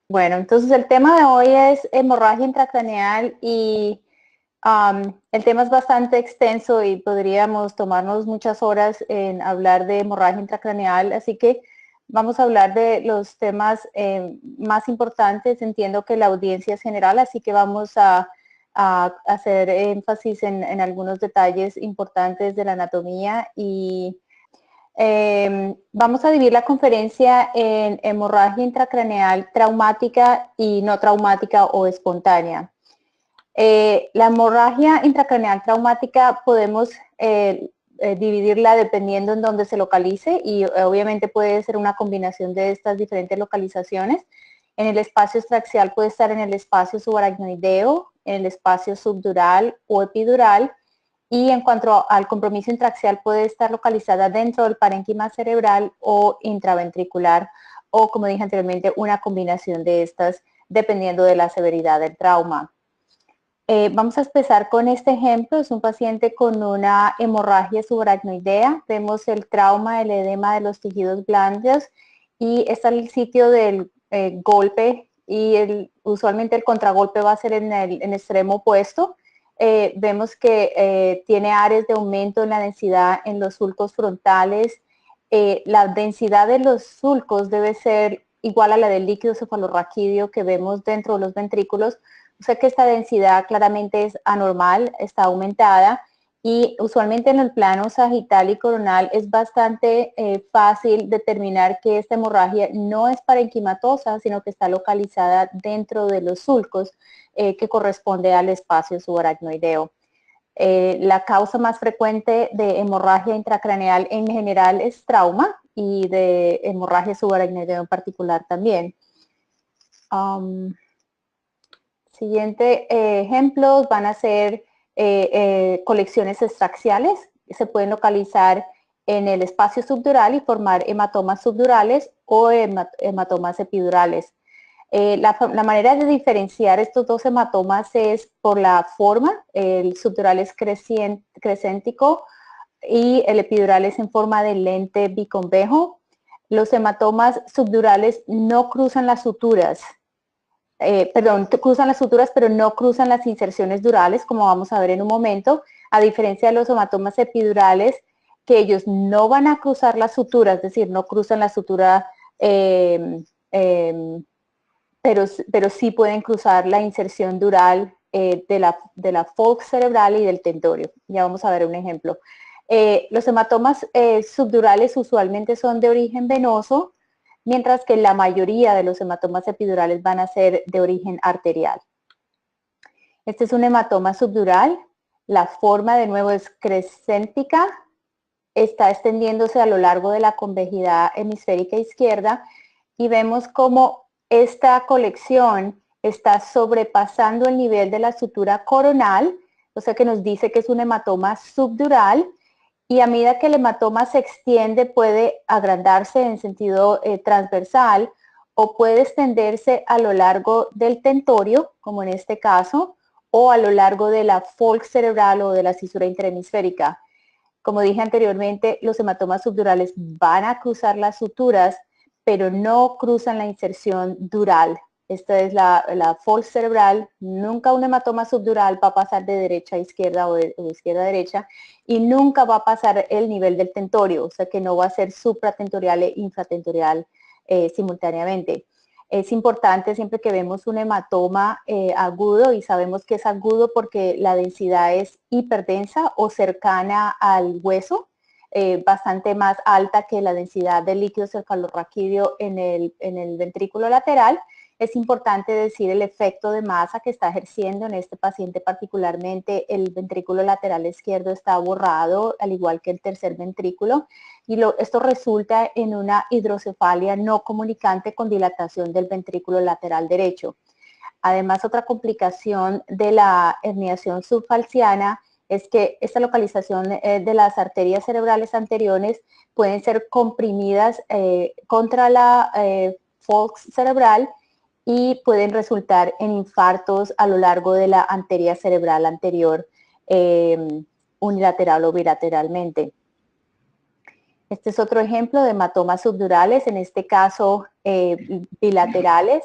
Bueno, entonces el tema de hoy es hemorragia intracraneal y el tema es bastante extenso y podríamos tomarnos muchas horas en hablar de hemorragia intracraneal, así que vamos a hablar de los temas más importantes. Entiendo que la audiencia es general, así que vamos a hacer énfasis en algunos detalles importantes de la anatomía y vamos a dividir la conferencia en hemorragia intracraneal traumática y no traumática o espontánea. La hemorragia intracraneal traumática podemos dividirla dependiendo en dónde se localice y obviamente puede ser una combinación de estas diferentes localizaciones. En el espacio extraxial puede estar en el espacio subaracnoideo, en el espacio subdural o epidural, y en cuanto al compromiso intraxial puede estar localizada dentro del parénquima cerebral o intraventricular o, como dije anteriormente, una combinación de estas dependiendo de la severidad del trauma. Vamos a empezar con este ejemplo. Es un paciente con una hemorragia subaracnoidea. Vemos el trauma, el edema de los tejidos blandos y está el sitio del golpe y usualmente el contragolpe va a ser en el extremo opuesto. Vemos que tiene áreas de aumento en la densidad en los sulcos frontales. La densidad de los sulcos debe ser igual a la del líquido cefalorraquídeo que vemos dentro de los ventrículos. O sea que esta densidad claramente es anormal, está aumentada y usualmente en el plano sagital y coronal es bastante fácil determinar que esta hemorragia no es parenquimatosa, sino que está localizada dentro de los sulcos que corresponde al espacio subaracnoideo. La causa más frecuente de hemorragia intracraneal en general es trauma y de hemorragia subaracnoideo en particular también. Siguiente ejemplos van a ser colecciones extraxiales. Se pueden localizar en el espacio subdural y formar hematomas subdurales o hematomas epidurales. La manera de diferenciar estos dos hematomas es por la forma. El subdural es crescéntico y el epidural es en forma de lente biconvejo. Los hematomas subdurales no cruzan las suturas. Cruzan las suturas, pero no cruzan las inserciones durales, como vamos a ver en un momento, a diferencia de los hematomas epidurales, que ellos no van a cruzar las suturas, es decir, no cruzan la sutura, pero sí pueden cruzar la inserción dural de la falx cerebral y del tentorio. Ya vamos a ver un ejemplo. Los hematomas subdurales usualmente son de origen venoso, mientras que la mayoría de los hematomas epidurales van a ser de origen arterial. Este es un hematoma subdural. La forma de nuevo es crescéntica, está extendiéndose a lo largo de la convejidad hemisférica izquierda y vemos cómo esta colección está sobrepasando el nivel de la sutura coronal, o sea que nos dice que es un hematoma subdural. Y a medida que el hematoma se extiende puede agrandarse en sentido transversal o puede extenderse a lo largo del tentorio, como en este caso, o a lo largo de la falx cerebral o de la cisura interhemisférica. Como dije anteriormente, los hematomas subdurales van a cruzar las suturas, pero no cruzan la inserción dural. Esta es la falx cerebral. Nunca un hematoma subdural va a pasar de derecha a izquierda o de izquierda a derecha y nunca va a pasar el nivel del tentorio, o sea que no va a ser supratentorial e infratentorial simultáneamente. Es importante siempre que vemos un hematoma agudo, y sabemos que es agudo porque la densidad es hiperdensa o cercana al hueso, bastante más alta que la densidad del líquido cefalorraquídeo en el ventrículo lateral. Es importante decir el efecto de masa que está ejerciendo en este paciente particularmente. El ventrículo lateral izquierdo está borrado, al igual que el tercer ventrículo, y esto resulta en una hidrocefalia no comunicante con dilatación del ventrículo lateral derecho. Además, otra complicación de la herniación subfalciana es que esta localización de las arterias cerebrales anteriores pueden ser comprimidas contra la falx cerebral y pueden resultar en infartos a lo largo de la arteria cerebral anterior unilateral o bilateralmente. Este es otro ejemplo de hematomas subdurales, en este caso bilaterales,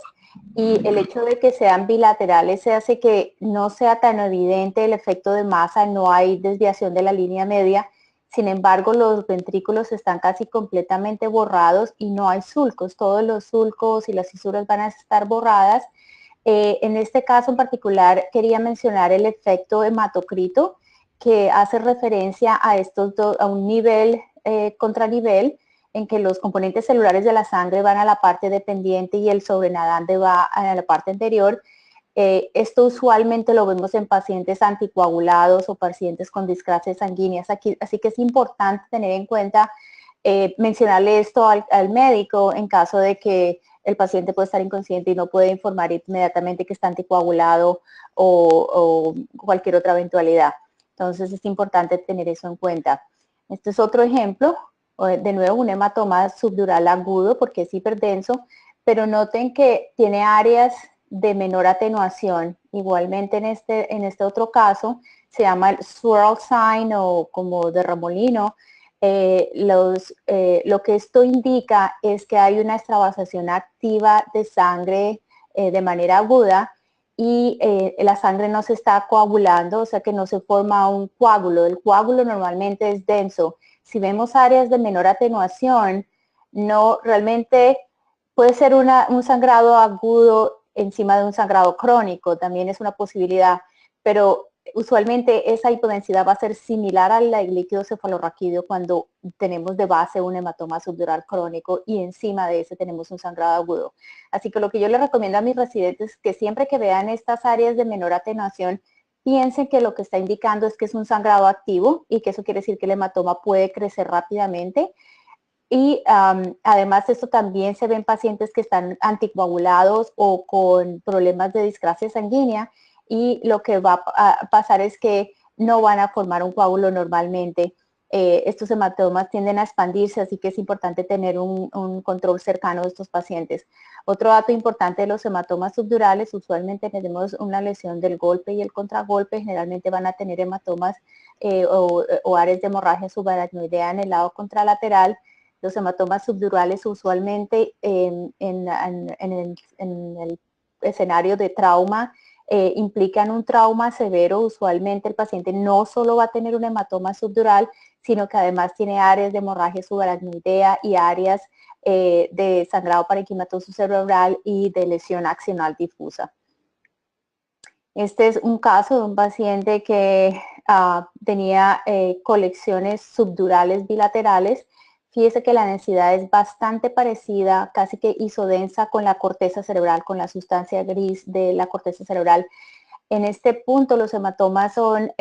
y el hecho de que sean bilaterales se hace que no sea tan evidente el efecto de masa, no hay desviación de la línea media. Sin embargo, los ventrículos están casi completamente borrados y no hay sulcos. Todos los sulcos y las fisuras van a estar borradas. En este caso en particular quería mencionar el efecto hematocrito, que hace referencia a a un nivel contra nivel, en que los componentes celulares de la sangre van a la parte dependiente y el sobrenadante va a la parte anterior. Esto usualmente lo vemos en pacientes anticoagulados o pacientes con discrasia sanguínea, así que es importante tener en cuenta, mencionarle esto al médico en caso de que el paciente puede estar inconsciente y no puede informar inmediatamente que está anticoagulado o cualquier otra eventualidad. Entonces es importante tener eso en cuenta. Este es otro ejemplo, de nuevo un hematoma subdural agudo porque es hiperdenso, pero noten que tiene áreas de menor atenuación. Igualmente en este otro caso se llama el swirl sign o como de remolino. Lo que esto indica es que hay una extravasación activa de sangre de manera aguda y la sangre no se está coagulando, o sea que no se forma un coágulo. El coágulo normalmente es denso. Si vemos áreas de menor atenuación, no realmente puede ser un sangrado agudo encima de un sangrado crónico, también es una posibilidad, pero usualmente esa hipodensidad va a ser similar al líquido cefalorraquídeo cuando tenemos de base un hematoma subdural crónico y encima de ese tenemos un sangrado agudo. Así que lo que yo les recomiendo a mis residentes es que siempre que vean estas áreas de menor atenuación, piensen que lo que está indicando es que es un sangrado activo y que eso quiere decir que el hematoma puede crecer rápidamente. Y además esto también se ve en pacientes que están anticoagulados o con problemas de discrasia sanguínea, y lo que va a pasar es que no van a formar un coágulo normalmente. Estos hematomas tienden a expandirse, así que es importante tener un control cercano de estos pacientes. Otro dato importante de los hematomas subdurales, usualmente tenemos una lesión del golpe y el contragolpe, generalmente van a tener hematomas o áreas de hemorragia subaracnoidea en el lado contralateral. Los hematomas subdurales usualmente en el escenario de trauma implican un trauma severo. Usualmente el paciente no solo va a tener un hematoma subdural, sino que además tiene áreas de hemorragia subaracnoidea y áreas de sangrado parenquimatoso cerebral y de lesión axonal difusa. Este es un caso de un paciente que tenía colecciones subdurales bilaterales. Fíjese que la densidad es bastante parecida, casi que isodensa con la corteza cerebral, con la sustancia gris de la corteza cerebral. En este punto los hematomas son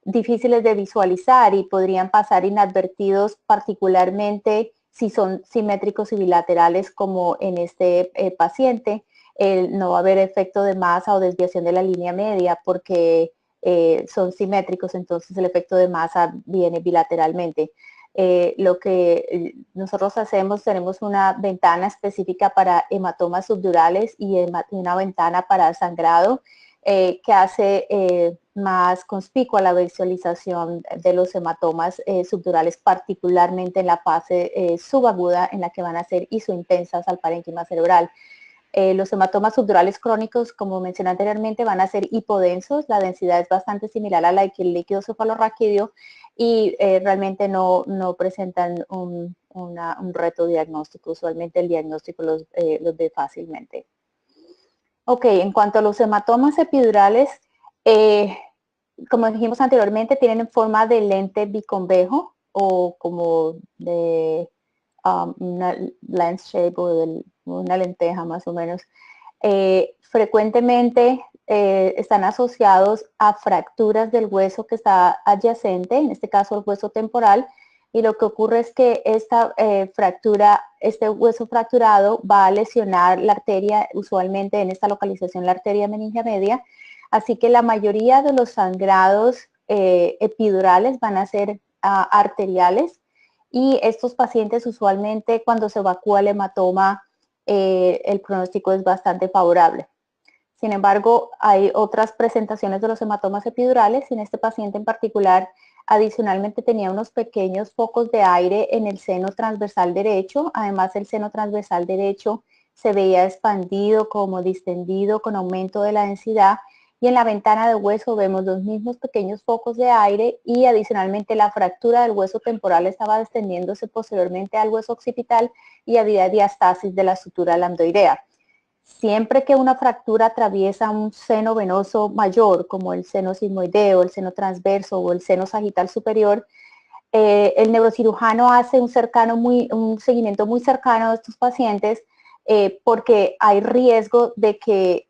difíciles de visualizar y podrían pasar inadvertidos, particularmente si son simétricos y bilaterales como en este paciente. No va a haber efecto de masa o desviación de la línea media porque son simétricos, entonces el efecto de masa viene bilateralmente. Lo que nosotros hacemos, tenemos una ventana específica para hematomas subdurales y una ventana para sangrado que hace más conspicua la visualización de los hematomas subdurales, particularmente en la fase subaguda en la que van a ser isointensas al parénquima cerebral. Los hematomas subdurales crónicos, como mencioné anteriormente, van a ser hipodensos. La densidad es bastante similar a la del líquido cefalorraquídeo y realmente no presentan un reto diagnóstico. Usualmente el diagnóstico los ve fácilmente. Ok, en cuanto a los hematomas epidurales, como dijimos anteriormente, tienen forma de lente biconvejo o como de una lens shape o de una lenteja más o menos. Frecuentemente están asociados a fracturas del hueso que está adyacente, en este caso el hueso temporal, y lo que ocurre es que esta este hueso fracturado va a lesionar la arteria, usualmente en esta localización la arteria meningia media, así que la mayoría de los sangrados epidurales van a ser arteriales, y estos pacientes usualmente cuando se evacúa el hematoma el pronóstico es bastante favorable. Sin embargo, hay otras presentaciones de los hematomas epidurales y en este paciente en particular, adicionalmente tenía unos pequeños focos de aire en el seno transversal derecho. Además, el seno transversal derecho se veía expandido como distendido con aumento de la densidad y en la ventana de hueso vemos los mismos pequeños focos de aire y adicionalmente la fractura del hueso temporal estaba extendiéndose posteriormente al hueso occipital y había diastasis de la sutura lambdoidea. Siempre que una fractura atraviesa un seno venoso mayor, como el seno sigmoideo, el seno transverso o el seno sagital superior, el neurocirujano hace un seguimiento muy cercano de estos pacientes porque hay riesgo de que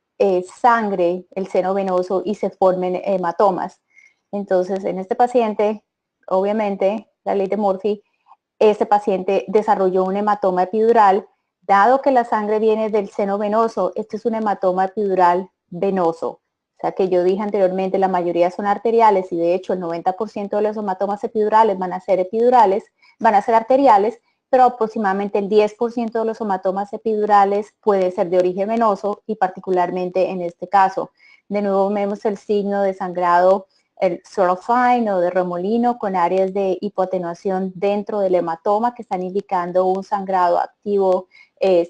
sangre el seno venoso y se formen hematomas. Entonces, en este paciente, obviamente, la ley de Murphy, este paciente desarrolló un hematoma epidural. Dado que la sangre viene del seno venoso, este es un hematoma epidural venoso. O sea que yo dije anteriormente, la mayoría son arteriales y de hecho el 90% de los hematomas epidurales van a ser arteriales, pero aproximadamente el 10% de los hematomas epidurales puede ser de origen venoso y particularmente en este caso. De nuevo vemos el signo de sangrado, el Sorrel-Fine o de remolino con áreas de hipoatenuación dentro del hematoma que están indicando un sangrado activo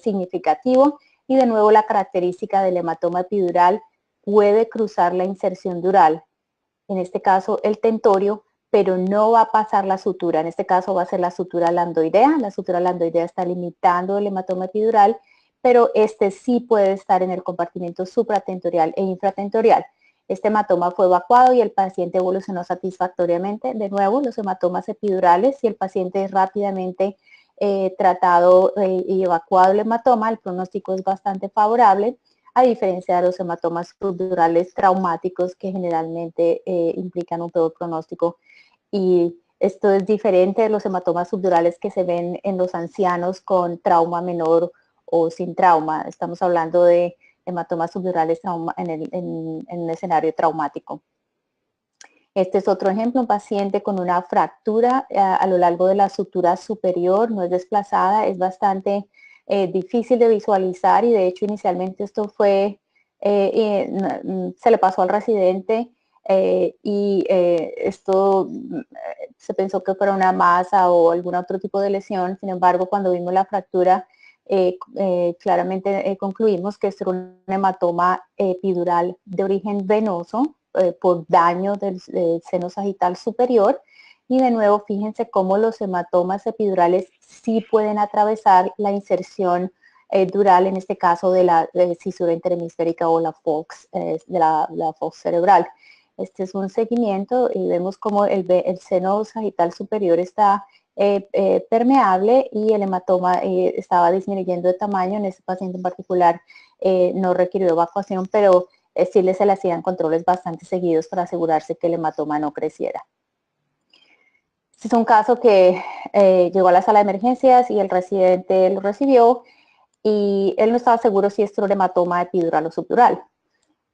significativo y de nuevo la característica del hematoma epidural puede cruzar la inserción dural, en este caso el tentorio, pero no va a pasar la sutura, en este caso va a ser la sutura lambdoidea está limitando el hematoma epidural, pero este sí puede estar en el compartimento supratentorial e infratentorial. Este hematoma fue evacuado y el paciente evolucionó satisfactoriamente. De nuevo, los hematomas epidurales, si el paciente es rápidamente tratado y evacuado el hematoma, el pronóstico es bastante favorable, a diferencia de los hematomas subdurales traumáticos que generalmente implican un peor pronóstico. Y esto es diferente de los hematomas subdurales que se ven en los ancianos con trauma menor o sin trauma. Estamos hablando de hematomas subdurales en un escenario traumático. Este es otro ejemplo, un paciente con una fractura a lo largo de la sutura superior, no es desplazada, es bastante difícil de visualizar y de hecho inicialmente esto fue, se le pasó al residente esto se pensó que fuera una masa o algún otro tipo de lesión, sin embargo cuando vimos la fractura claramente concluimos que esto era un hematoma epidural de origen venoso por daño del seno sagital superior. Y de nuevo, fíjense cómo los hematomas epidurales sí pueden atravesar la inserción dural, en este caso de la cisura interhemisférica o la FOX, de la FOX cerebral. Este es un seguimiento y vemos cómo el seno sagital superior está permeable y el hematoma estaba disminuyendo de tamaño. En este paciente en particular no requirió evacuación, pero sí se le hacían controles bastante seguidos para asegurarse que el hematoma no creciera. Este es un caso que llegó a la sala de emergencias y el residente lo recibió y él no estaba seguro si esto era un hematoma epidural o subdural.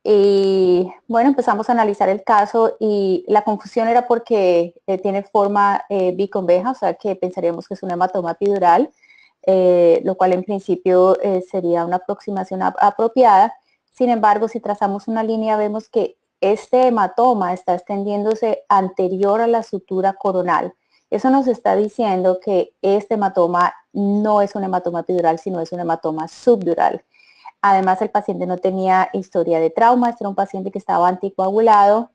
Y bueno, empezamos a analizar el caso y la confusión era porque tiene forma biconveja, o sea que pensaríamos que es un hematoma epidural, lo cual en principio sería una aproximación apropiada. Sin embargo, si trazamos una línea, vemos que este hematoma está extendiéndose anterior a la sutura coronal. Eso nos está diciendo que este hematoma no es un hematoma epidural, sino es un hematoma subdural. Además, el paciente no tenía historia de trauma, este era un paciente que estaba anticoagulado.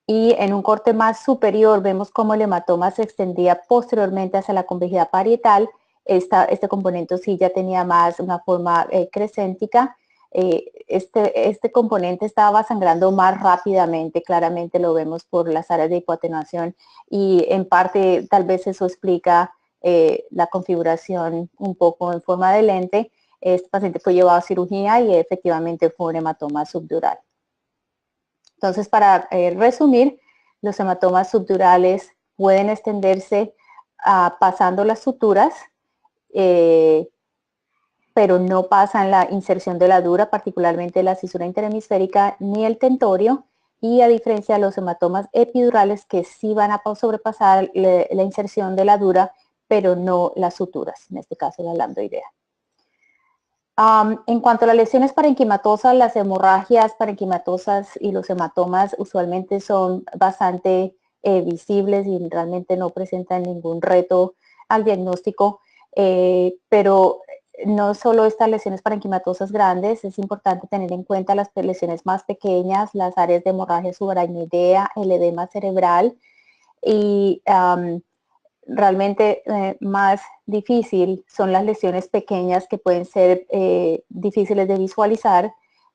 Y en un corte más superior vemos cómo el hematoma se extendía posteriormente hacia la convejidad parietal. Este componente sí ya tenía más una forma crescéntica. Este componente estaba sangrando más rápidamente, claramente lo vemos por las áreas de hipoatenuación y en parte tal vez eso explica la configuración un poco en forma de lente. Este paciente fue llevado a cirugía y efectivamente fue un hematoma subdural. Entonces, para resumir, los hematomas subdurales pueden extenderse pasando las suturas, pero no pasan la inserción de la dura, particularmente la cisura interhemisférica ni el tentorio, y a diferencia de los hematomas epidurales que sí van a sobrepasar la inserción de la dura, pero no las suturas, en este caso la lambdoidea. En cuanto a las lesiones parenquimatosas, las hemorragias parenquimatosas y los hematomas usualmente son bastante visibles y realmente no presentan ningún reto al diagnóstico, pero no solo estas lesiones parenquimatosas grandes, es importante tener en cuenta las lesiones más pequeñas, las áreas de hemorragia subaracnoidea, el edema cerebral y realmente más difícil son las lesiones pequeñas que pueden ser difíciles de visualizar,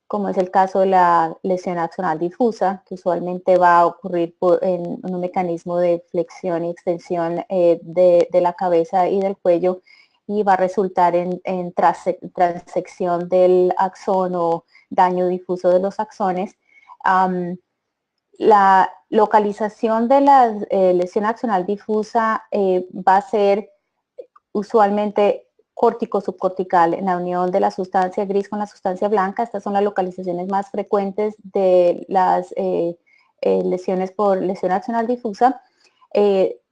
como es el caso de la lesión axonal difusa, que usualmente va a ocurrir en un mecanismo de flexión y extensión de la cabeza y del cuello, y va a resultar en transección del axón o daño difuso de los axones. La localización de la lesión axonal difusa va a ser usualmente córtico subcortical en la unión de la sustancia gris con la sustancia blanca. Estas son las localizaciones más frecuentes de las lesiones por lesión axonal difusa.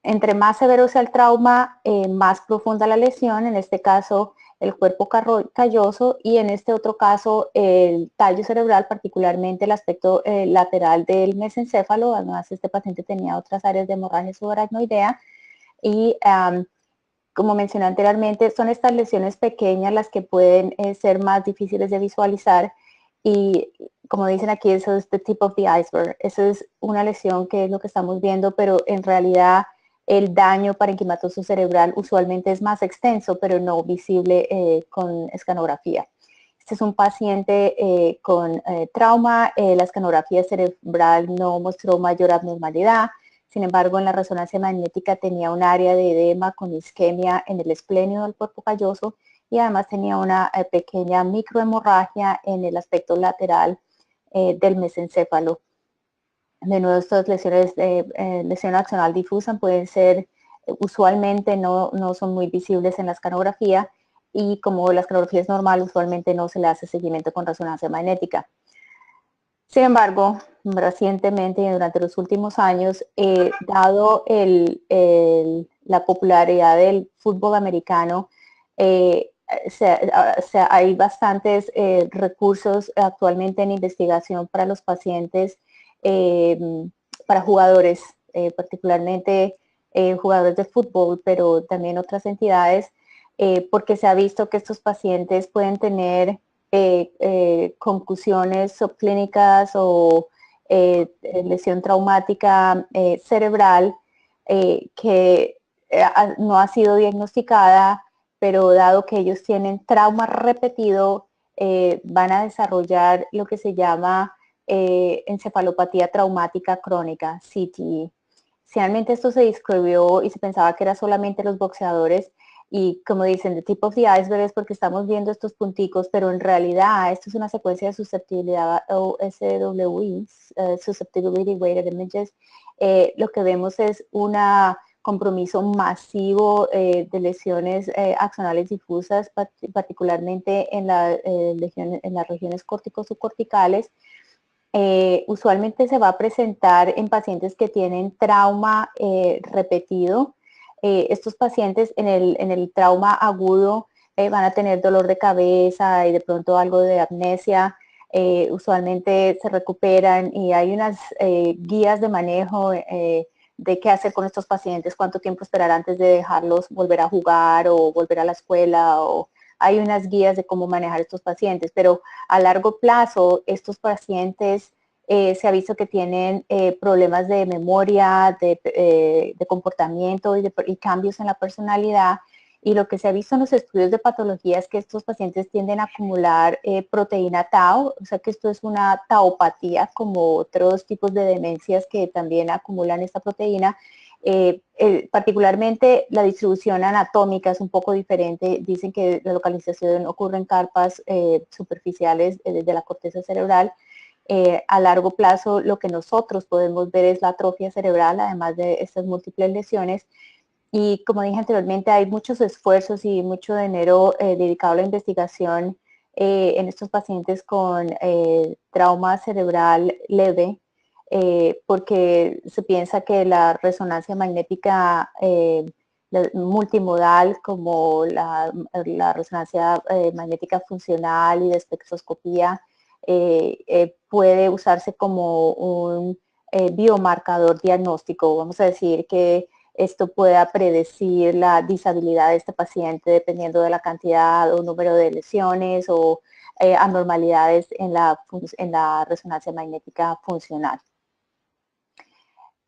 Entre más severo sea el trauma, más profunda la lesión, en este caso el cuerpo calloso, y en este otro caso el tallo cerebral, particularmente el aspecto lateral del mesencéfalo. Además, este paciente tenía otras áreas de hemorragia subaracnoidea y como mencioné anteriormente, son estas lesiones pequeñas las que pueden ser más difíciles de visualizar, y como dicen aquí, eso es the tip of the iceberg. Eso es una lesión que es lo que estamos viendo, pero en realidad el daño parenquimatoso cerebral usualmente es más extenso, pero no visible con escanografía. Este es un paciente con trauma, la escanografía cerebral no mostró mayor abnormalidad. Sin embargo, en la resonancia magnética tenía un área de edema con isquemia en el espléneo del cuerpo calloso, y además tenía una pequeña microhemorragia en el aspecto lateral del mesencéfalo. De nuevo, estas lesiones de lesión axonal difusa pueden ser, usualmente no son muy visibles en la escanografía, y como la escanografía es normal, usualmente no se le hace seguimiento con resonancia magnética. Sin embargo, recientemente y durante los últimos años, dado la popularidad del fútbol americano, hay bastantes recursos actualmente en investigación para los pacientes, para jugadores, particularmente jugadores de fútbol, pero también otras entidades, porque se ha visto que estos pacientes pueden tener concusiones subclínicas o lesión traumática cerebral que no ha sido diagnosticada, pero dado que ellos tienen trauma repetido, van a desarrollar lo que se llama encefalopatía traumática crónica, CTE. Realmente esto se describió y se pensaba que era solamente los boxeadores, y como dicen, the tip of the iceberg es porque estamos viendo estos punticos, pero en realidad esto es una secuencia de susceptibilidad o SWI, Susceptibility Weighted Images. Lo que vemos es un compromiso masivo de lesiones axonales difusas, particularmente en las regiones córtico-subcorticales. Usualmente se va a presentar en pacientes que tienen trauma repetido. Estos pacientes en el trauma agudo van a tener dolor de cabeza y de pronto algo de amnesia. Usualmente se recuperan, y hay unas guías de manejo de qué hacer con estos pacientes, cuánto tiempo esperar antes de dejarlos volver a jugar o volver a la escuela, o hay unas guías de cómo manejar estos pacientes, pero a largo plazo estos pacientes se ha visto que tienen problemas de memoria, de comportamiento y cambios en la personalidad, y lo que se ha visto en los estudios de patología es que estos pacientes tienden a acumular proteína tau, o sea que esto es una tauopatía, como otros tipos de demencias que también acumulan esta proteína. Particularmente la distribución anatómica es un poco diferente. Dicen que la localización ocurre en carpas superficiales de la corteza cerebral. A largo plazo lo que nosotros podemos ver es la atrofia cerebral, además de estas múltiples lesiones. Y como dije anteriormente, hay muchos esfuerzos y mucho dinero dedicado a la investigación en estos pacientes con trauma cerebral leve, porque se piensa que la resonancia magnética multimodal como la resonancia magnética funcional y de espectroscopía, puede usarse como un biomarcador diagnóstico. Vamos a decir que esto pueda predecir la disabilidad de este paciente dependiendo de la cantidad o número de lesiones o anormalidades en la resonancia magnética funcional.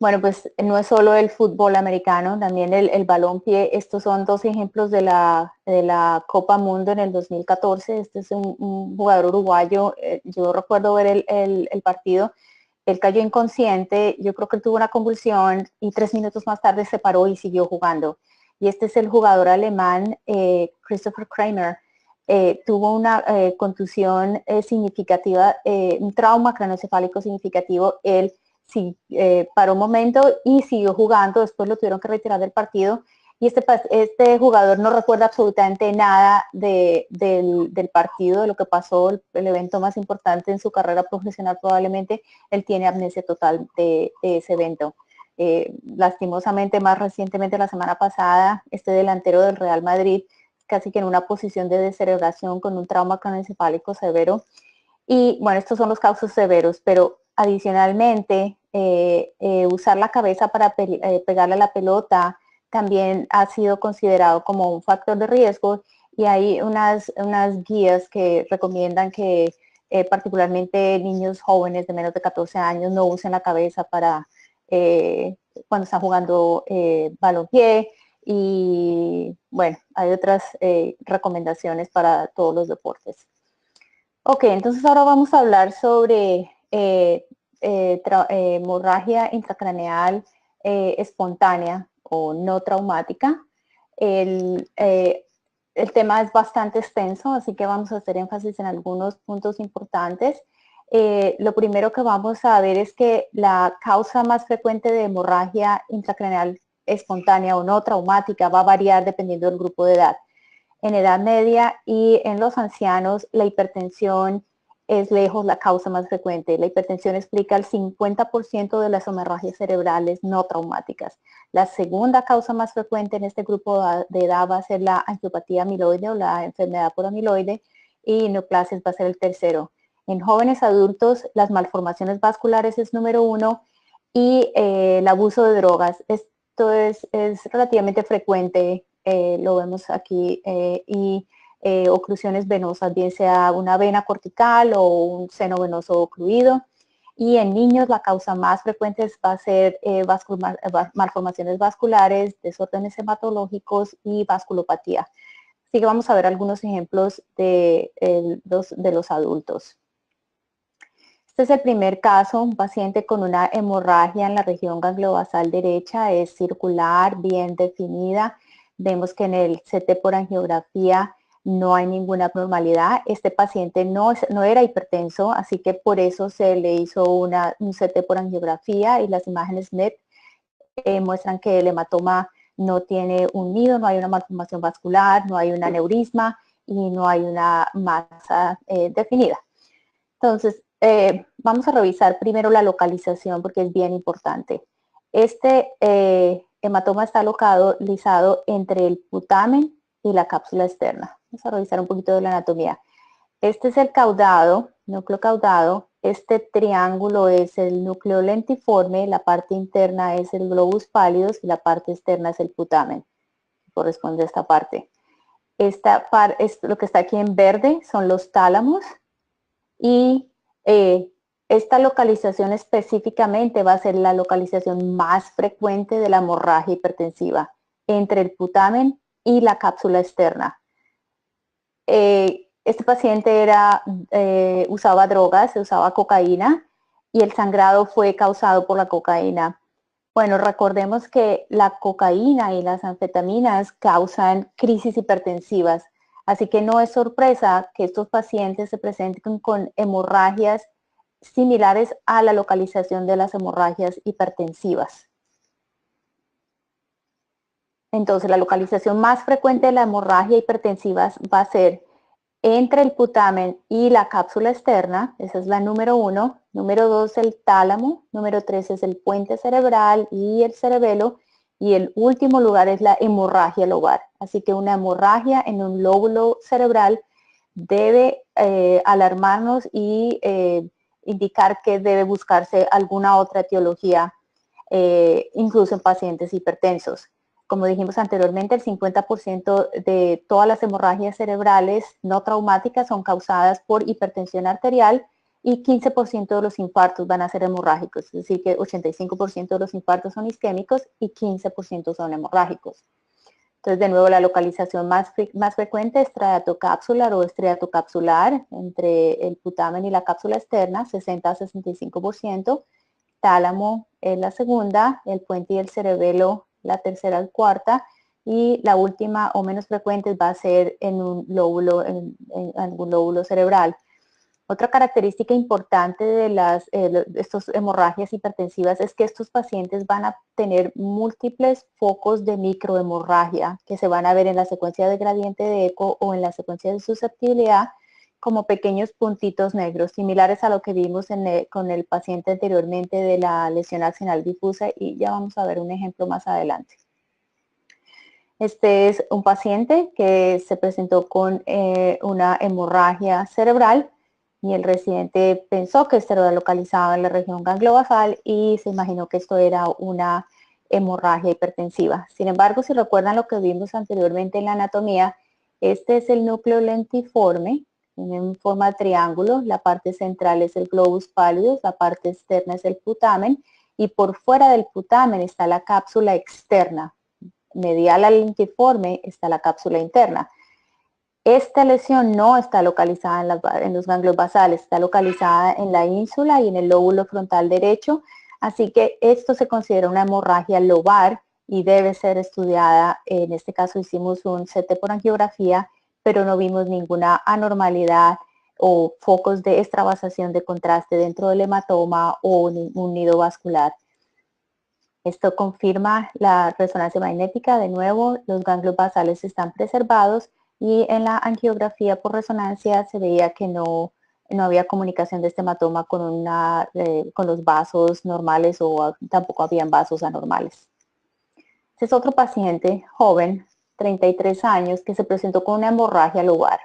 Bueno, pues no es solo el fútbol americano, también el balompié. Estos son dos ejemplos de la Copa Mundo en el 2014. Este es un jugador uruguayo. Yo recuerdo ver el partido. Él cayó inconsciente, yo creo que él tuvo una convulsión y 3 minutos más tarde se paró y siguió jugando. Y este es el jugador alemán, Christopher Kramer. Tuvo una contusión significativa, un trauma craneoencefálico significativo. Él sí, paró un momento y siguió jugando, después lo tuvieron que retirar del partido. Y este jugador no recuerda absolutamente nada del partido, de lo que pasó, el evento más importante en su carrera profesional probablemente. Él tiene amnesia total de ese evento. Lastimosamente, más recientemente, la semana pasada, este delantero del Real Madrid, casi que en una posición de descerebración con un trauma craneoencefálico severo. Y bueno, estos son los casos severos, pero adicionalmente, usar la cabeza para pegarle a la pelota también ha sido considerado como un factor de riesgo, y hay unas guías que recomiendan que particularmente niños jóvenes de menos de 14 años no usen la cabeza para cuando están jugando balompié, y bueno, hay otras recomendaciones para todos los deportes. Ok, entonces ahora vamos a hablar sobre hemorragia intracraneal espontánea o no traumática. El tema es bastante extenso, así que vamos a hacer énfasis en algunos puntos importantes. Lo primero que vamos a ver es que la causa más frecuente de hemorragia intracraneal espontánea o no traumática va a variar dependiendo del grupo de edad. En edad media y en los ancianos, la hipertensión es lejos la causa más frecuente. La hipertensión explica el 50% de las hemorragias cerebrales no traumáticas. La segunda causa más frecuente en este grupo de edad va a ser la angiopatía amiloide o la enfermedad por amiloide, y neoplasias va a ser el tercero. En jóvenes adultos, las malformaciones vasculares es número 1, y el abuso de drogas. Esto es relativamente frecuente. Lo vemos aquí, y oclusiones venosas, bien sea una vena cortical o un seno venoso ocluido. Y en niños la causa más frecuente va a ser malformaciones vasculares, desórdenes hematológicos y vasculopatía. Así que vamos a ver algunos ejemplos de los adultos. Este es el primer caso, un paciente con una hemorragia en la región gangliobasal derecha, es circular, bien definida. Vemos que en el CT por angiografía no hay ninguna abnormalidad. Este paciente no era hipertenso, así que por eso se le hizo un CT por angiografía, y las imágenes NET muestran que el hematoma no tiene un nido, no hay una malformación vascular, no hay un aneurisma y no hay una masa definida. Entonces, vamos a revisar primero la localización porque es bien importante. Este hematoma está localizado entre el putamen y la cápsula externa. Vamos a revisar un poquito de la anatomía. Este es el caudado, núcleo caudado. Este triángulo es el núcleo lentiforme, la parte interna es el globus pallidus y la parte externa es el putamen, que corresponde a esta parte. Lo que está aquí en verde son los tálamos, y esta localización específicamente va a ser la localización más frecuente de la hemorragia hipertensiva, entre el putamen y la cápsula externa. Este paciente usaba drogas, usaba cocaína, y el sangrado fue causado por la cocaína. Bueno, recordemos que la cocaína y las anfetaminas causan crisis hipertensivas, así que no es sorpresa que estos pacientes se presenten con hemorragias similares a la localización de las hemorragias hipertensivas. Entonces, la localización más frecuente de la hemorragia hipertensiva va a ser entre el putamen y la cápsula externa, esa es la número 1, número 2 el tálamo, número 3 es el puente cerebral y el cerebelo, Y el último lugar es la hemorragia lobar. Así que una hemorragia en un lóbulo cerebral debe alarmarnos y indicar que debe buscarse alguna otra etiología, incluso en pacientes hipertensos. Como dijimos anteriormente, el 50% de todas las hemorragias cerebrales no traumáticas son causadas por hipertensión arterial y 15% de los infartos van a ser hemorrágicos, es decir, que 85% de los infartos son isquémicos y 15% son hemorrágicos. Entonces, de nuevo, la localización más frecuente es estriatocapsular o estriatocapsular entre el putamen y la cápsula externa, 60 a 65%. Tálamo es la segunda, el puente y el cerebelo la tercera y cuarta, y la última o menos frecuente va a ser en un lóbulo, en algún lóbulo cerebral. Otra característica importante de estas hemorragias hipertensivas es que estos pacientes van a tener múltiples focos de microhemorragia que se van a ver en la secuencia de gradiente de eco o en la secuencia de susceptibilidad como pequeños puntitos negros, similares a lo que vimos con el paciente anteriormente de la lesión axonal difusa, y ya vamos a ver un ejemplo más adelante. Este es un paciente que se presentó con una hemorragia cerebral y el residente pensó que estaba localizado en la región gangliobasal y se imaginó que esto era una hemorragia hipertensiva. Sin embargo, si recuerdan lo que vimos anteriormente en la anatomía, este es el núcleo lentiforme, en forma de triángulo. La parte central es el globus pallidus, la parte externa es el putamen y por fuera del putamen está la cápsula externa. Medial al lentiforme está la cápsula interna. Esta lesión no está localizada en los ganglios basales, está localizada en la ínsula y en el lóbulo frontal derecho, así que esto se considera una hemorragia lobar y debe ser estudiada. En este caso hicimos un CT por angiografía, pero no vimos ninguna anormalidad o focos de extravasación de contraste dentro del hematoma o un nido vascular. Esto confirma la resonancia magnética. De nuevo, los ganglios basales están preservados y en la angiografía por resonancia se veía que no había comunicación de este hematoma con los vasos normales o tampoco habían vasos anormales. Este es otro paciente joven, 33 años, que se presentó con una hemorragia lobar.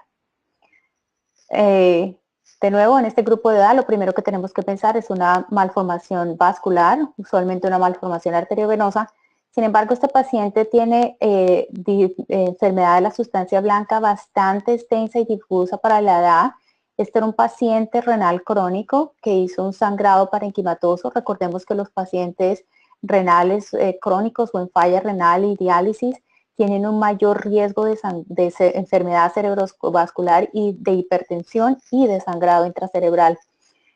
De nuevo, en este grupo de edad, lo primero que tenemos que pensar es una malformación vascular, usualmente una malformación arteriovenosa. Sin embargo, este paciente tiene enfermedad de la sustancia blanca bastante extensa y difusa para la edad. Este era un paciente renal crónico que hizo un sangrado parenquimatoso. Recordemos que los pacientes renales crónicos o en falla renal y diálisis tienen un mayor riesgo de enfermedad cerebrovascular y de hipertensión y de sangrado intracerebral.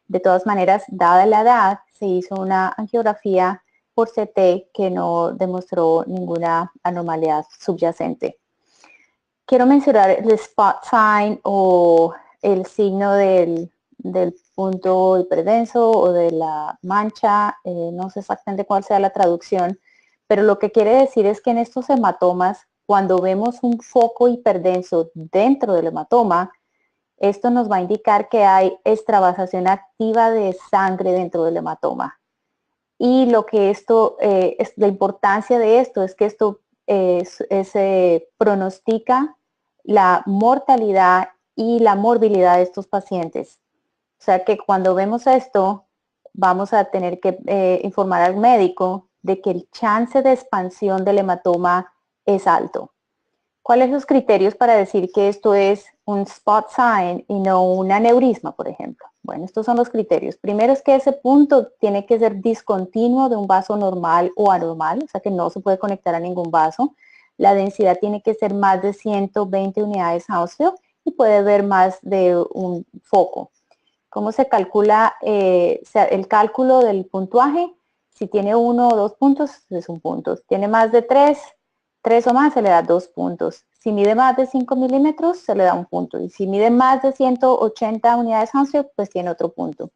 De todas maneras, dada la edad, se hizo una angiografía por CT que no demostró ninguna anomalía subyacente. Quiero mencionar el spot sign o el signo del punto hiperdenso o de la mancha, no sé exactamente cuál sea la traducción, pero lo que quiere decir es que en estos hematomas, cuando vemos un foco hiperdenso dentro del hematoma, esto nos va a indicar que hay extravasación activa de sangre dentro del hematoma. Y lo que la importancia de esto es que esto pronostica la mortalidad y la morbilidad de estos pacientes. O sea que cuando vemos esto, vamos a tener que informar al médico de que el chance de expansión del hematoma es alto. ¿Cuáles son los criterios para decir que esto es un spot sign y no un aneurisma, por ejemplo? Bueno, estos son los criterios. Primero es que ese punto tiene que ser discontinuo de un vaso normal o anormal, o sea que no se puede conectar a ningún vaso. La densidad tiene que ser más de 120 unidades Hounsfield y puede haber más de un foco. ¿Cómo se calcula el cálculo del puntuaje? Si tiene 1 o 2 puntos, es un punto. Si tiene más de 3 o más, se le da 2 puntos. Si mide más de 5 milímetros, se le da 1 punto. Y si mide más de 180 unidades Hounsfield, pues tiene otro punto.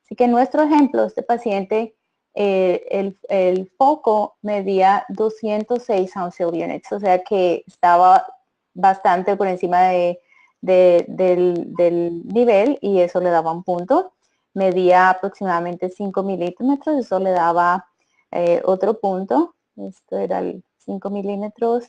Así que en nuestro ejemplo, este paciente, el foco medía 206 Hounsfield units, o sea que estaba bastante por encima del nivel y eso le daba 1 punto. Medía aproximadamente 5 milímetros, eso le daba otro punto. esto era el 5 milímetros,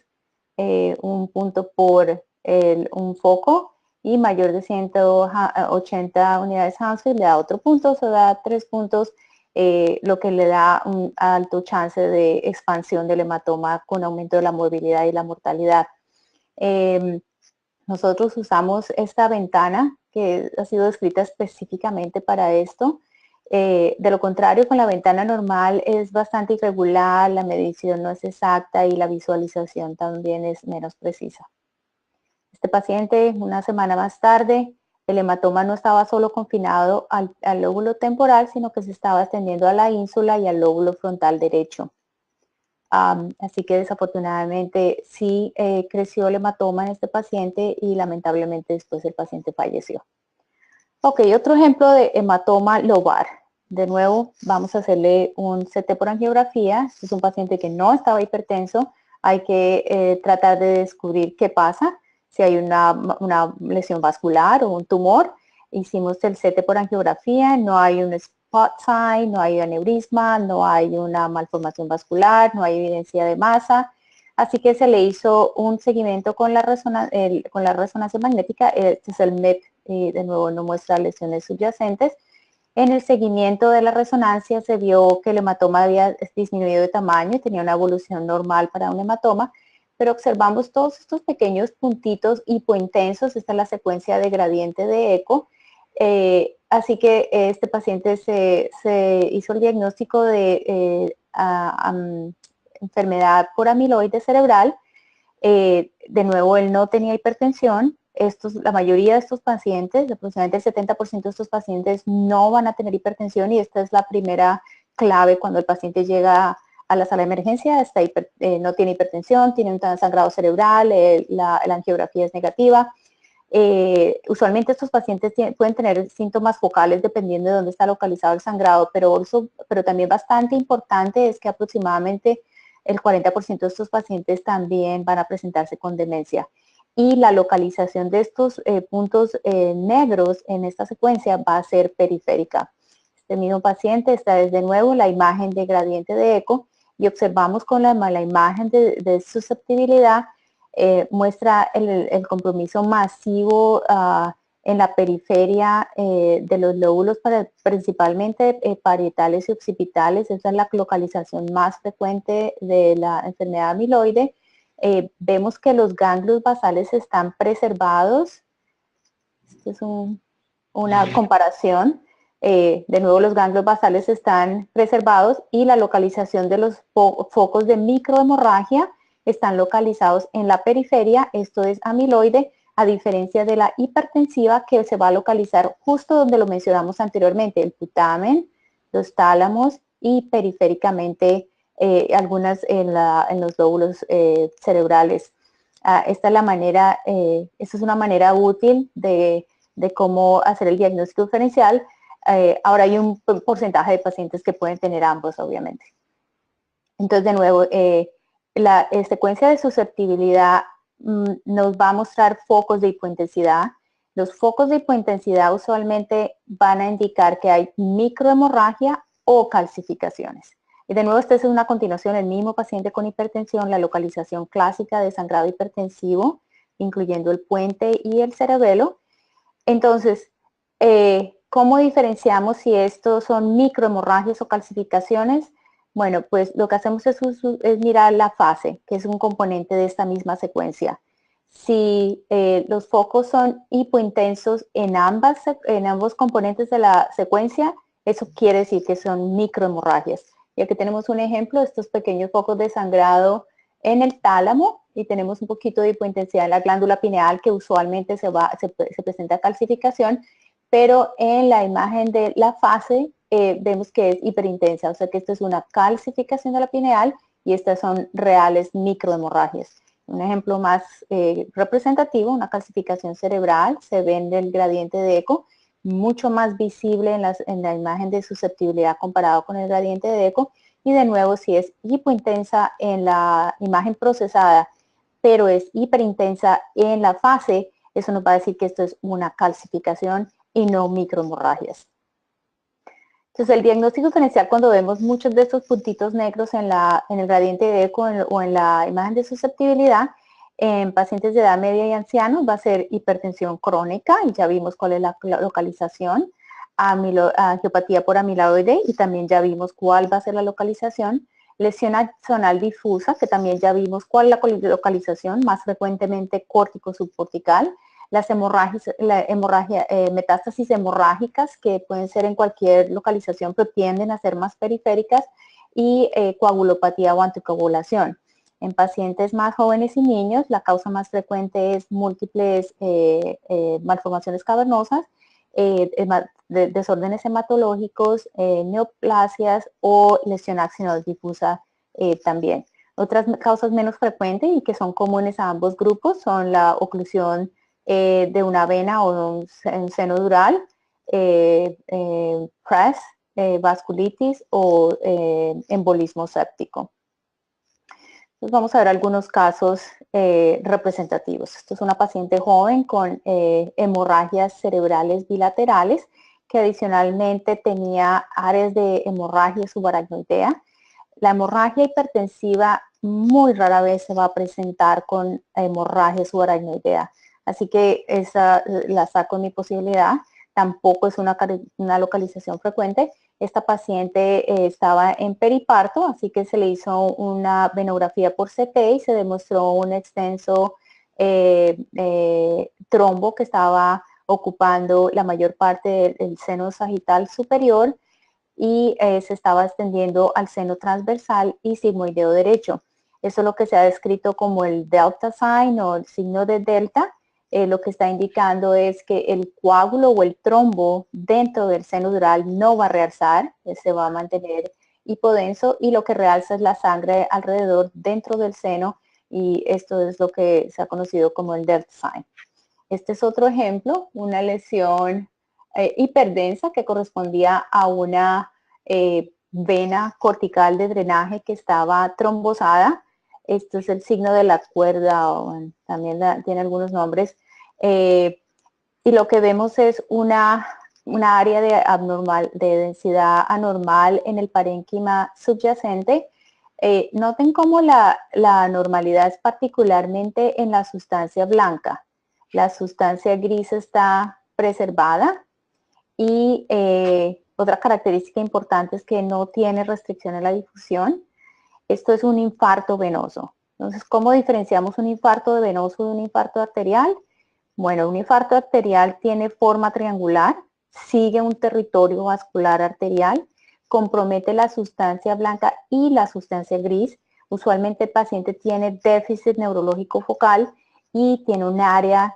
un punto por un foco, y mayor de 180 unidades Hounsfield le da otro punto, se da 3 puntos, lo que le da un alto chance de expansión del hematoma con aumento de la morbilidad y la mortalidad. Nosotros usamos esta ventana que ha sido descrita específicamente para esto. De lo contrario, con la ventana normal es bastante irregular, la medición no es exacta y la visualización también es menos precisa. Este paciente, una semana más tarde, el hematoma no estaba solo confinado al lóbulo temporal, sino que se estaba extendiendo a la ínsula y al lóbulo frontal derecho. Así que desafortunadamente sí creció el hematoma en este paciente y lamentablemente después el paciente falleció. Ok, otro ejemplo de hematoma lobar. De nuevo, vamos a hacerle un CT por angiografía. Este es un paciente que no estaba hipertenso. Hay que tratar de descubrir qué pasa, si hay una lesión vascular o un tumor. Hicimos el CT por angiografía, no hay un spot sign, no hay aneurisma, no hay una malformación vascular, no hay evidencia de masa. Así que se le hizo un seguimiento con la resonancia magnética. Este es el MEP, de nuevo no muestra lesiones subyacentes. En el seguimiento de la resonancia se vio que el hematoma había disminuido de tamaño y tenía una evolución normal para un hematoma, pero observamos todos estos pequeños puntitos hipointensos. Esta es la secuencia de gradiente de eco. Así que este paciente se hizo el diagnóstico de enfermedad por amiloide cerebral. De nuevo, él no tenía hipertensión. La mayoría de estos pacientes, aproximadamente el 70% de estos pacientes no van a tener hipertensión, y esta es la primera clave cuando el paciente llega a la sala de emergencia. No tiene hipertensión, tiene un sangrado cerebral, la angiografía es negativa. Usualmente estos pacientes pueden tener síntomas focales dependiendo de dónde está localizado el sangrado, pero también bastante importante es que aproximadamente el 40% de estos pacientes también van a presentarse con demencia. Y la localización de estos puntos negros en esta secuencia va a ser periférica. Este mismo paciente, esta es de nuevo la imagen de gradiente de eco, y observamos con la imagen de susceptibilidad, muestra el compromiso masivo en la periferia de los lóbulos, principalmente parietales y occipitales. Esa es la localización más frecuente de la enfermedad amiloide. Vemos que los ganglios basales están preservados. Esta es una comparación. De nuevo, los ganglios basales están preservados y la localización de los focos de microhemorragia están localizados en la periferia. Esto es amiloide, a diferencia de la hipertensiva, que se va a localizar justo donde lo mencionamos anteriormente, el putamen, los tálamos y periféricamente algunas en los lóbulos cerebrales. Esta es una manera útil de cómo hacer el diagnóstico diferencial. Ahora hay un porcentaje de pacientes que pueden tener ambos, obviamente. Entonces, de nuevo, la secuencia de susceptibilidad nos va a mostrar focos de hipointensidad. Los focos de hipointensidad usualmente van a indicar que hay microhemorragia o calcificaciones. Y de nuevo, esta es una continuación del mismo paciente con hipertensión, la localización clásica de sangrado hipertensivo, incluyendo el puente y el cerebelo. Entonces, ¿cómo diferenciamos si estos son microhemorragias o calcificaciones? Bueno, pues lo que hacemos es mirar la fase, que es un componente de esta misma secuencia. Si los focos son hipointensos en ambos componentes de la secuencia, eso quiere decir que son microhemorragias. Y aquí tenemos un ejemplo de estos pequeños focos de sangrado en el tálamo, y tenemos un poquito de hipointensidad en la glándula pineal, que usualmente se presenta calcificación, pero en la imagen de la fase vemos que es hiperintensa, o sea que esto es una calcificación de la pineal y estas son reales microhemorragias. Un ejemplo más representativo, una calcificación cerebral, se ve en el gradiente de eco, mucho más visible en la imagen de susceptibilidad comparado con el gradiente de eco. Y de nuevo, si es hipointensa en la imagen procesada, pero es hiperintensa en la fase, eso nos va a decir que esto es una calcificación y no microhemorragias. Entonces, el diagnóstico diferencial, cuando vemos muchos de estos puntitos negros en el gradiente de eco o en la imagen de susceptibilidad, en pacientes de edad media y ancianos va a ser hipertensión crónica, y ya vimos cuál es la localización, angiopatía por amiloide, y también ya vimos cuál va a ser la localización, lesión axonal difusa, que también ya vimos cuál es la localización, más frecuentemente córtico subcortical, las hemorragias, metástasis hemorrágicas, que pueden ser en cualquier localización, pero tienden a ser más periféricas, y coagulopatía o anticoagulación. En pacientes más jóvenes y niños, la causa más frecuente es múltiples malformaciones cavernosas, desórdenes hematológicos, neoplasias o lesión axonal difusa también. Otras causas menos frecuentes y que son comunes a ambos grupos son la oclusión de una vena o un seno dural, PRES, vasculitis o embolismo séptico. Entonces vamos a ver algunos casos representativos. Esto es una paciente joven con hemorragias cerebrales bilaterales, que adicionalmente tenía áreas de hemorragia subaracnoidea. La hemorragia hipertensiva muy rara vez se va a presentar con hemorragia subaracnoidea, así que esa la saco en mi posibilidad. Tampoco es una localización frecuente. Esta paciente estaba en periparto, así que se le hizo una venografía por CT y se demostró un extenso trombo que estaba ocupando la mayor parte del seno sagital superior, y se estaba extendiendo al seno transversal y sigmoideo derecho. Eso es lo que se ha descrito como el delta sign o el signo de delta. Lo que está indicando es que el coágulo o el trombo dentro del seno dural no va a realzar, se va a mantener hipodenso, y lo que realza es la sangre alrededor dentro del seno, y esto es lo que se ha conocido como el delta sign. Este es otro ejemplo, una lesión hiperdensa que correspondía a una vena cortical de drenaje que estaba trombosada. Esto es el signo de la cuerda, o también tiene algunos nombres. Y lo que vemos es una área de densidad anormal en el parénquima subyacente. Noten cómo la anormalidad es particularmente en la sustancia blanca. La sustancia gris está preservada, y otra característica importante es que no tiene restricción en la difusión. Esto es un infarto venoso. Entonces, ¿cómo diferenciamos un infarto venoso de un infarto arterial? Bueno, un infarto arterial tiene forma triangular, sigue un territorio vascular arterial, compromete la sustancia blanca y la sustancia gris. Usualmente el paciente tiene déficit neurológico focal y tiene un área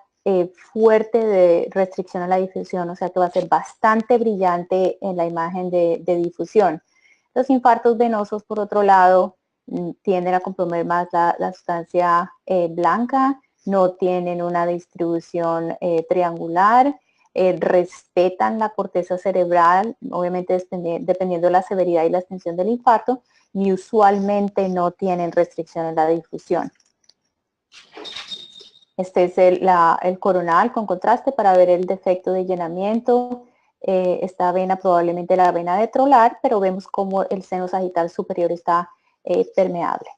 fuerte de restricción a la difusión, o sea que va a ser bastante brillante en la imagen de difusión. Los infartos venosos, por otro lado, tienden a comprometer más la sustancia blanca, no tienen una distribución triangular, respetan la corteza cerebral, obviamente dependiendo de la severidad y la extensión del infarto, y usualmente no tienen restricción en la difusión. Este es el coronal con contraste para ver el defecto de llenamiento. Esta vena probablemente la vena de Trolar, pero vemos como el seno sagital superior está permeable.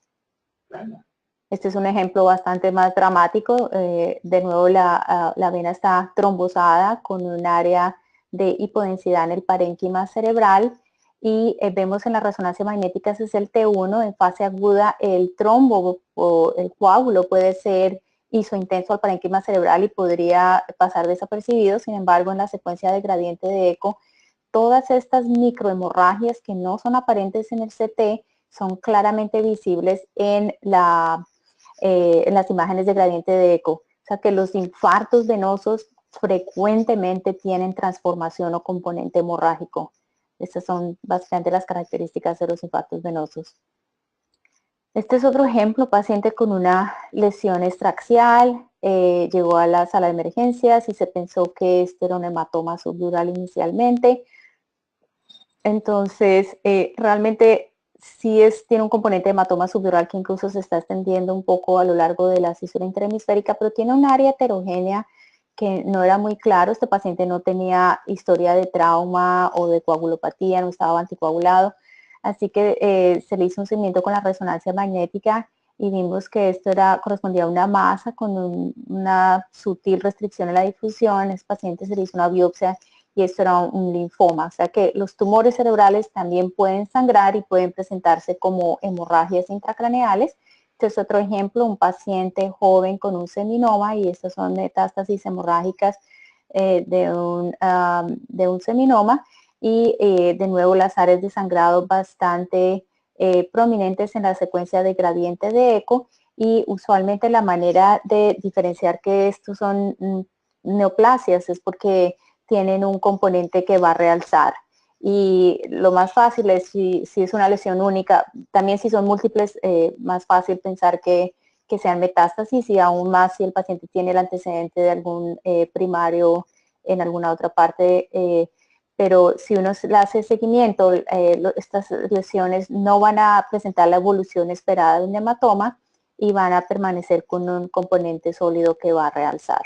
Este es un ejemplo bastante más dramático. De nuevo la vena está trombosada con un área de hipodensidad en el parénquima cerebral, y vemos en la resonancia magnética, ese es el T1, en fase aguda el trombo o el coágulo puede ser isointenso al parénquima cerebral y podría pasar desapercibido. Sin embargo, en la secuencia de gradiente de eco, todas estas microhemorragias que no son aparentes en el CT son claramente visibles en las imágenes de gradiente de eco. O sea que los infartos venosos frecuentemente tienen transformación o componente hemorrágico. Estas son básicamente las características de los infartos venosos. Este es otro ejemplo, paciente con una lesión extraaxial, llegó a la sala de emergencias y se pensó que este era un hematoma subdural inicialmente. Entonces, realmente sí tiene un componente de hematoma subdural que incluso se está extendiendo un poco a lo largo de la cisura interhemisférica, pero tiene un área heterogénea que no era muy claro. Este paciente no tenía historia de trauma o de coagulopatía, no estaba anticoagulado, así que se le hizo un seguimiento con la resonancia magnética y vimos que esto correspondía a una masa con una sutil restricción en la difusión. Este paciente se le hizo una biopsia y esto era un linfoma, o sea que los tumores cerebrales también pueden sangrar y pueden presentarse como hemorragias intracraneales. Este es otro ejemplo, un paciente joven con un seminoma, y estas son metástasis hemorrágicas de un seminoma, y de nuevo las áreas de sangrado bastante prominentes en la secuencia de gradiente de eco, y usualmente la manera de diferenciar que estos son neoplasias es porque tienen un componente que va a realzar. Y lo más fácil es si es una lesión única. También si son múltiples, más fácil pensar que sean metástasis, y aún más si el paciente tiene el antecedente de algún primario en alguna otra parte. Pero si uno le hace seguimiento, estas lesiones no van a presentar la evolución esperada de un hematoma y van a permanecer con un componente sólido que va a realzar.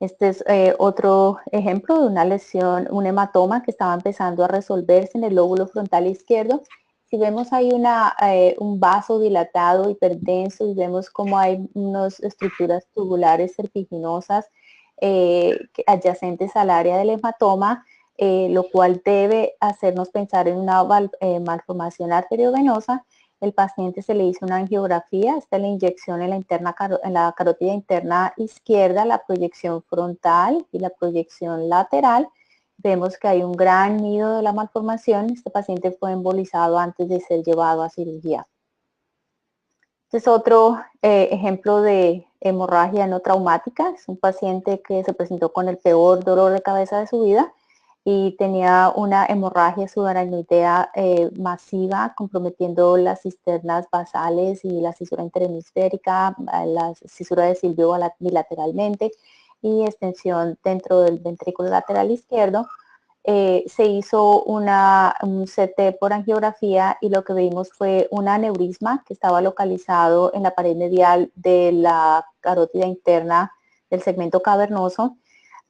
Este es otro ejemplo de una lesión, un hematoma que estaba empezando a resolverse en el lóbulo frontal izquierdo. Si vemos hay un vaso dilatado, hiperdenso, y vemos como hay unas estructuras tubulares serpiginosas adyacentes al área del hematoma, lo cual debe hacernos pensar en una malformación arteriovenosa. El paciente se le hizo una angiografía, esta es la inyección en la carótida interna izquierda, la proyección frontal y la proyección lateral. Vemos que hay un gran nido de la malformación. Este paciente fue embolizado antes de ser llevado a cirugía. Este es otro ejemplo de hemorragia no traumática. Es un paciente que se presentó con el peor dolor de cabeza de su vida y tenía una hemorragia subaracnoidea masiva, comprometiendo las cisternas basales y la cisura interhemisférica, la cisura de Silvio bilateralmente y extensión dentro del ventrículo lateral izquierdo. Se hizo un CT por angiografía y lo que vimos fue un aneurisma que estaba localizado en la pared medial de la carótida interna del segmento cavernoso.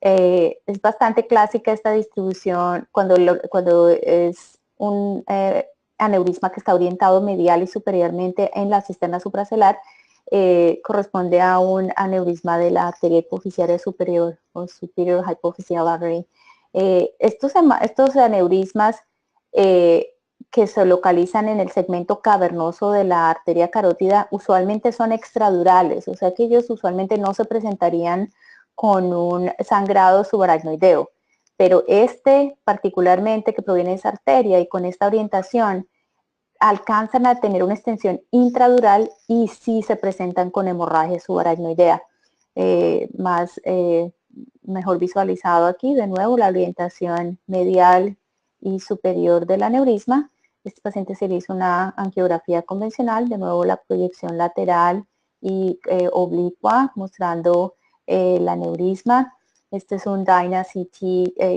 Es bastante clásica esta distribución cuando es un aneurisma que está orientado medial y superiormente en la cisterna supracelular. Corresponde a un aneurisma de la arteria hipofisiaria superior o superior hypophyseal artery. Estos aneurismas que se localizan en el segmento cavernoso de la arteria carótida usualmente son extradurales, o sea que ellos usualmente no se presentarían con un sangrado subaracnoideo, pero particularmente que proviene de esa arteria y con esta orientación alcanzan a tener una extensión intradural y sí se presentan con hemorragia subaracnoidea. Mejor visualizado aquí, de nuevo, la orientación medial y superior del aneurisma. Este paciente se le hizo una angiografía convencional, de nuevo la proyección lateral y oblicua, mostrando el aneurisma. Este es un DynaCT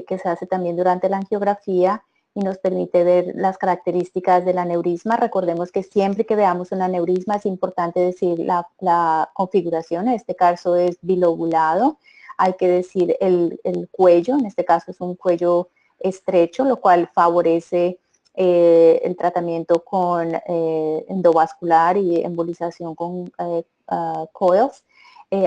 que se hace también durante la angiografía y nos permite ver las características del aneurisma. Recordemos que siempre que veamos un aneurisma es importante decir la configuración. En este caso es bilobulado. Hay que decir el cuello, en este caso es un cuello estrecho, lo cual favorece el tratamiento con endovascular y embolización con coils.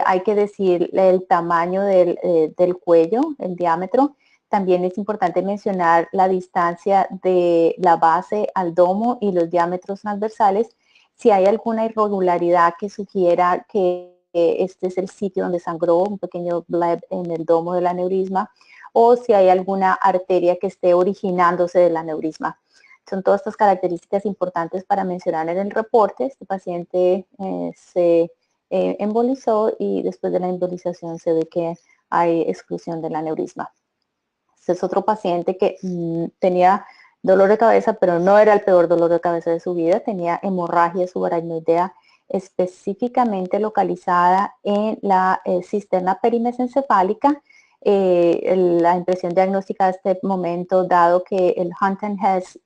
Hay que decir el tamaño del cuello, el diámetro. También es importante mencionar la distancia de la base al domo y los diámetros transversales. Si hay alguna irregularidad que sugiera que este es el sitio donde sangró, un pequeño bleb en el domo del aneurisma, o si hay alguna arteria que esté originándose del aneurisma. Son todas estas características importantes para mencionar en el reporte. Este paciente se embolizó y después de la embolización se ve que hay exclusión del aneurisma. Este es otro paciente que tenía dolor de cabeza, pero no era el peor dolor de cabeza de su vida. Tenía hemorragia subaracnoidea específicamente localizada en la cisterna perimesencefálica. La impresión diagnóstica de este momento, dado que el Hunt and Hess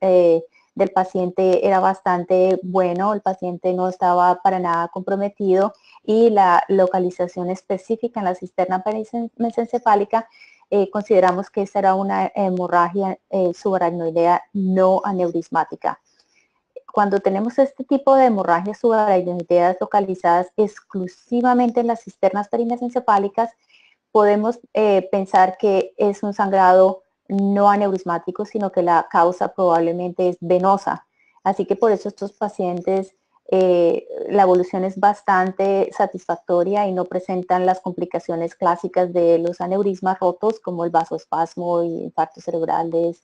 del paciente era bastante bueno, el paciente no estaba para nada comprometido y la localización específica en la cisterna mesencefálica, consideramos que esta era una hemorragia subaracnoidea no aneurismática. Cuando tenemos este tipo de hemorragias subaracnoideas localizadas exclusivamente en las cisternas perimesencefálicas, podemos pensar que es un sangrado no aneurismático, sino que la causa probablemente es venosa. Así que por eso estos pacientes, la evolución es bastante satisfactoria y no presentan las complicaciones clásicas de los aneurismas rotos, como el vasoespasmo y infartos cerebrales.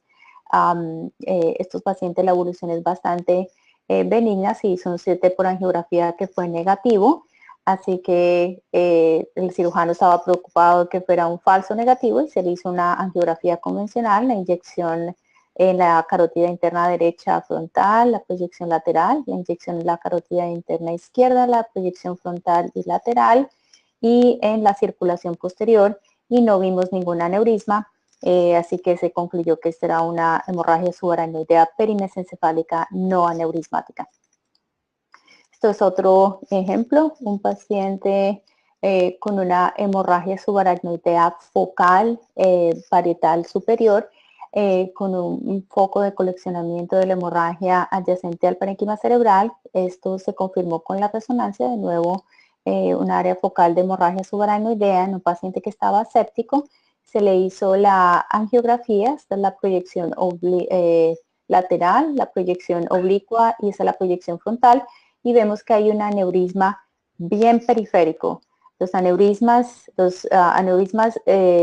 Estos pacientes, la evolución es bastante benigna, se hizo un CT por angiografía que fue negativo, así que el cirujano estaba preocupado de que fuera un falso negativo y se le hizo una angiografía convencional, la inyección en la carótida interna derecha frontal, la proyección lateral, la inyección en la carótida interna izquierda, la proyección frontal y lateral, y en la circulación posterior, y no vimos ningún aneurisma, así que se concluyó que esta era una hemorragia subaracnoidea perimesencefálica no aneurismática. Esto es otro ejemplo, un paciente con una hemorragia subaracnoidea focal parietal superior, con un foco de coleccionamiento de la hemorragia adyacente al parénquima cerebral. Esto se confirmó con la resonancia, de nuevo un área focal de hemorragia subaracnoidea en un paciente que estaba séptico. Se le hizo la angiografía, esta es la proyección lateral, la proyección oblicua y esta es la proyección frontal, y vemos que hay un aneurisma bien periférico. Los aneurismas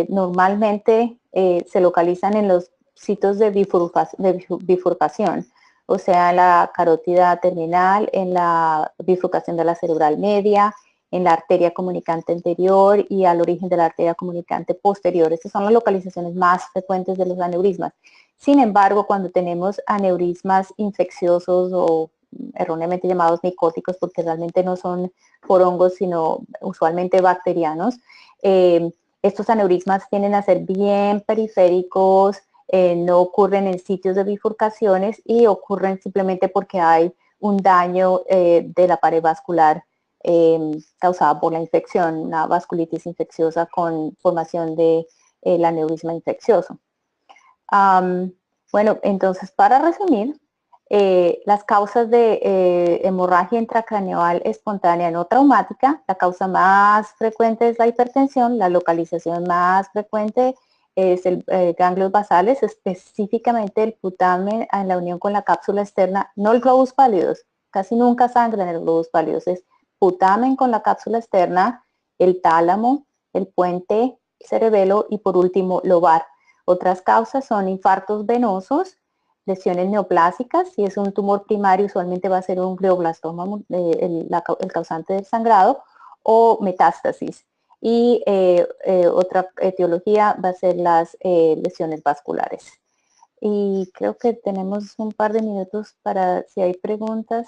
normalmente se localizan en los sitios de bifurcación, o sea, en la carótida terminal, en la bifurcación de la cerebral media, en la arteria comunicante anterior y al origen de la arteria comunicante posterior. Estas son las localizaciones más frecuentes de los aneurismas. Sin embargo, cuando tenemos aneurismas infecciosos o erróneamente llamados micóticos, porque realmente no son por hongos, sino usualmente bacterianos, estos aneurismas tienden a ser bien periféricos, no ocurren en sitios de bifurcaciones y ocurren simplemente porque hay un daño de la pared vascular causada por la infección, una vasculitis infecciosa con formación del aneurisma infeccioso. Bueno, entonces para resumir, las causas de hemorragia intracraneal espontánea no traumática, la causa más frecuente es la hipertensión, la localización más frecuente es el ganglios basales, específicamente el putamen en la unión con la cápsula externa, no el globus pálidos, casi nunca sangra en el globus pálidos, es putamen con la cápsula externa, el tálamo, el puente cerebelo y por último lobar. Otras causas son infartos venosos, lesiones neoplásicas, si es un tumor primario usualmente va a ser un glioblastoma el causante del sangrado, o metástasis. Y otra etiología va a ser las lesiones vasculares. Y creo que tenemos un par de minutos para si hay preguntas.